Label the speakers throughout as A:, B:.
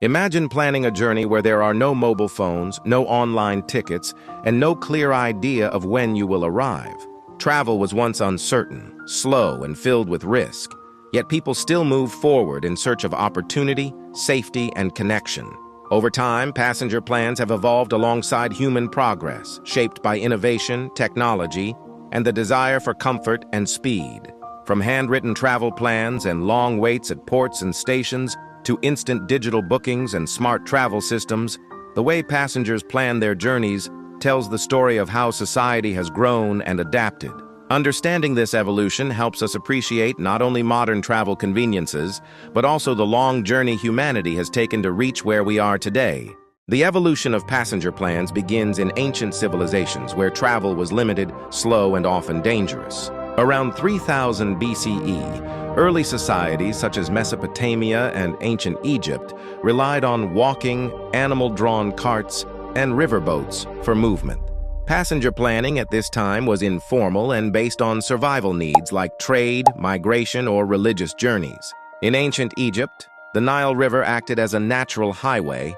A: Imagine planning a journey where there are no mobile phones, no online tickets, and no clear idea of when you will arrive. Travel was once uncertain, slow, and filled with risk, yet people still moved forward in search of opportunity, safety, and connection. Over time, passenger plans have evolved alongside human progress, shaped by innovation, technology, and the desire for comfort and speed. From handwritten travel plans and long waits at ports and stations to instant digital bookings and smart travel systems, the way passengers plan their journeys tells the story of how society has grown and adapted. Understanding this evolution helps us appreciate not only modern travel conveniences, but also the long journey humanity has taken to reach where we are today. The evolution of passenger plans begins in ancient civilizations where travel was limited, slow, and often dangerous. Around 3000 BCE, early societies such as Mesopotamia and ancient Egypt relied on walking, animal-drawn carts, and riverboats for movement. Passenger planning at this time was informal and based on survival needs like trade, migration, or religious journeys. In ancient Egypt, the Nile River acted as a natural highway,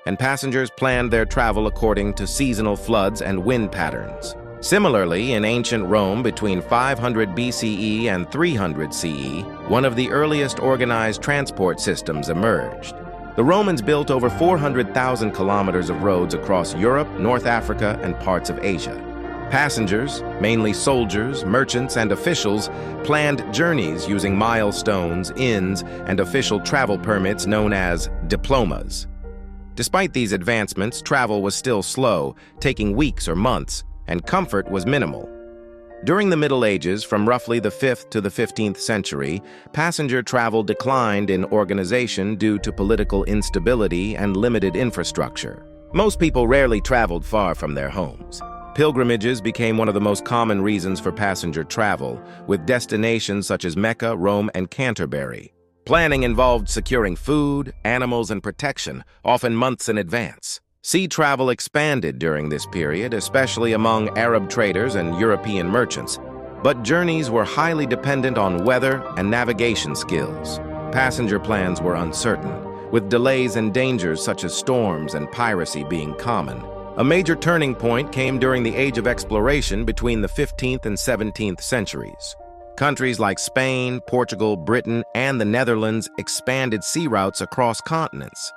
A: and passengers planned their travel according to seasonal floods and wind patterns. Similarly, in ancient Rome between 500 BCE and 300 CE, one of the earliest organized transport systems emerged. The Romans built over 400,000 kilometers of roads across Europe, North Africa, and parts of Asia. Passengers, mainly soldiers, merchants, and officials, planned journeys using milestones, inns, and official travel permits known as diplomas. Despite these advancements, travel was still slow, taking weeks or months, and comfort was minimal. During the Middle Ages, from roughly the 5th to the 15th century, passenger travel declined in organization due to political instability and limited infrastructure. Most people rarely traveled far from their homes. Pilgrimages became one of the most common reasons for passenger travel, with destinations such as Mecca, Rome, and Canterbury. Planning involved securing food, animals, and protection, often months in advance. Sea travel expanded during this period, especially among Arab traders and European merchants, but journeys were highly dependent on weather and navigation skills. Passenger plans were uncertain, with delays and dangers such as storms and piracy being common. A major turning point came during the Age of Exploration between the 15th and 17th centuries. Countries like Spain, Portugal, Britain, and the Netherlands expanded sea routes across continents.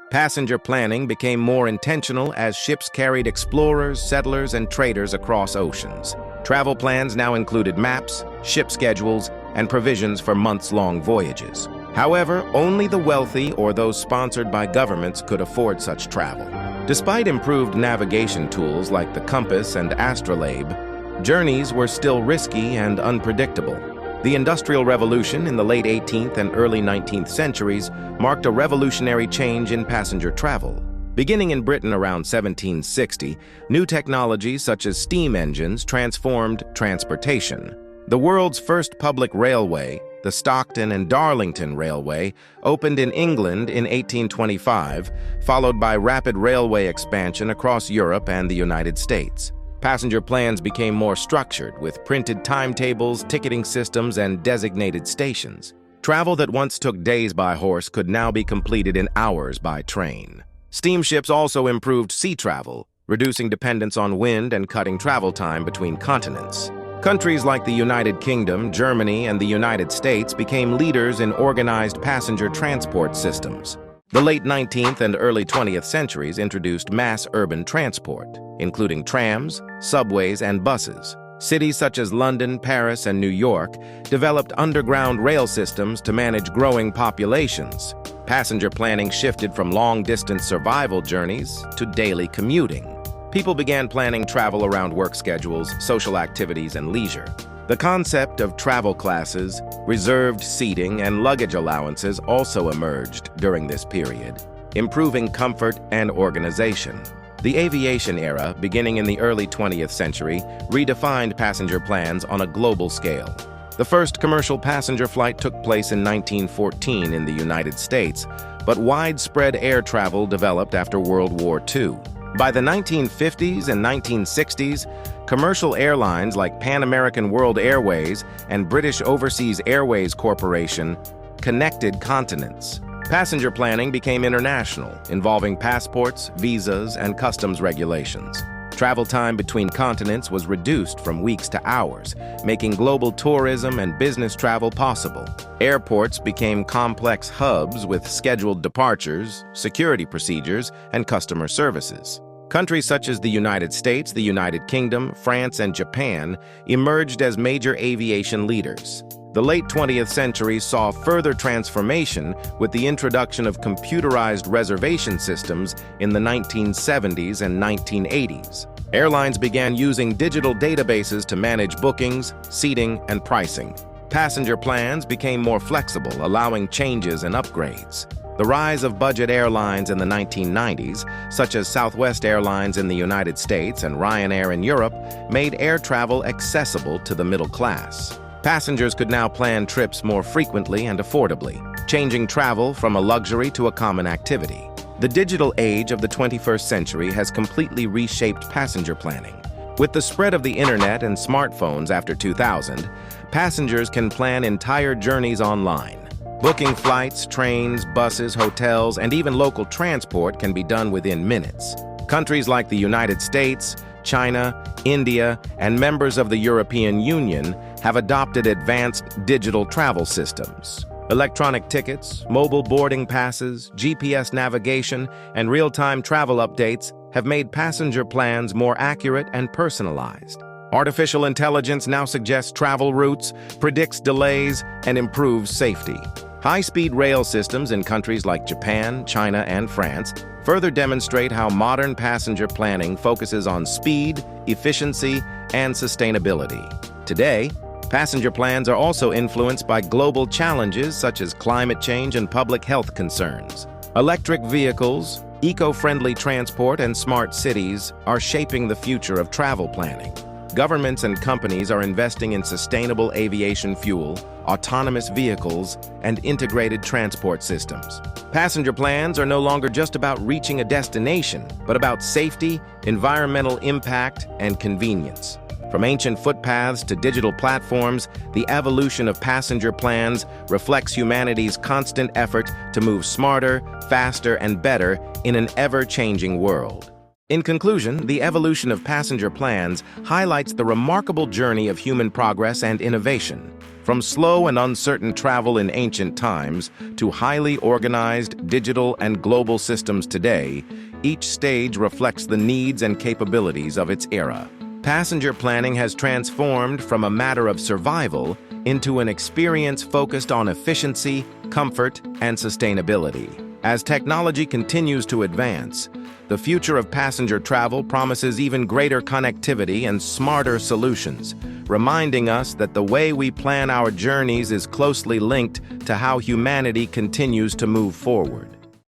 A: Passenger planning became more intentional as ships carried explorers, settlers, and traders across oceans. Travel plans now included maps, ship schedules, and provisions for months-long voyages. However, only the wealthy or those sponsored by governments could afford such travel. Despite improved navigation tools like the compass and astrolabe, journeys were still risky and unpredictable. The Industrial Revolution in the late 18th and early 19th centuries marked a revolutionary change in passenger travel. Beginning in Britain around 1760, new technologies such as steam engines transformed transportation. The world's first public railway, the Stockton and Darlington Railway, opened in England in 1825, followed by rapid railway expansion across Europe and the United States. Passenger plans became more structured, with printed timetables, ticketing systems, and designated stations. Travel that once took days by horse could now be completed in hours by train. Steamships also improved sea travel, reducing dependence on wind and cutting travel time between continents. Countries like the United Kingdom, Germany, and the United States became leaders in organized passenger transport systems. The late 19th and early 20th centuries introduced mass urban transport, including trams, subways, and buses. Cities such as London, Paris, and New York developed underground rail systems to manage growing populations. Passenger planning shifted from long-distance survival journeys to daily commuting. People began planning travel around work schedules, social activities, and leisure. The concept of travel classes, reserved seating, and luggage allowances also emerged during this period, improving comfort and organization. The aviation era, beginning in the early 20th century, redefined passenger plans on a global scale. The first commercial passenger flight took place in 1914 in the United States, but widespread air travel developed after World War II. By the 1950s and 1960s, commercial airlines like Pan American World Airways and British Overseas Airways Corporation connected continents. Passenger planning became international, involving passports, visas, and customs regulations. Travel time between continents was reduced from weeks to hours, making global tourism and business travel possible. Airports became complex hubs with scheduled departures, security procedures, and customer services. Countries such as the United States, the United Kingdom, France, and Japan emerged as major aviation leaders. The late 20th century saw further transformation with the introduction of computerized reservation systems in the 1970s and 1980s. Airlines began using digital databases to manage bookings, seating, and pricing. Passenger plans became more flexible, allowing changes and upgrades. The rise of budget airlines in the 1990s, such as Southwest Airlines in the United States and Ryanair in Europe, made air travel accessible to the middle class. Passengers could now plan trips more frequently and affordably, changing travel from a luxury to a common activity. The digital age of the 21st century has completely reshaped passenger planning. With the spread of the internet and smartphones after 2000, passengers can plan entire journeys online. Booking flights, trains, buses, hotels, and even local transport can be done within minutes. Countries like the United States, China, India, and members of the European Union have adopted advanced digital travel systems. Electronic tickets, mobile boarding passes, GPS navigation, and real-time travel updates have made passenger plans more accurate and personalized. Artificial intelligence now suggests travel routes, predicts delays, and improves safety. High-speed rail systems in countries like Japan, China, and France further demonstrate how modern passenger planning focuses on speed, efficiency, and sustainability. Today, passenger plans are also influenced by global challenges such as climate change and public health concerns. Electric vehicles, eco-friendly transport, and smart cities are shaping the future of travel planning. Governments and companies are investing in sustainable aviation fuel, autonomous vehicles, and integrated transport systems. Passenger plans are no longer just about reaching a destination, but about safety, environmental impact, and convenience. From ancient footpaths to digital platforms, the evolution of passenger plans reflects humanity's constant effort to move smarter, faster, and better in an ever-changing world. In conclusion, the evolution of passenger plans highlights the remarkable journey of human progress and innovation. From slow and uncertain travel in ancient times to highly organized digital and global systems today, each stage reflects the needs and capabilities of its era. Passenger planning has transformed from a matter of survival into an experience focused on efficiency, comfort, and sustainability. As technology continues to advance, the future of passenger travel promises even greater connectivity and smarter solutions, reminding us that the way we plan our journeys is closely linked to how humanity continues to move forward.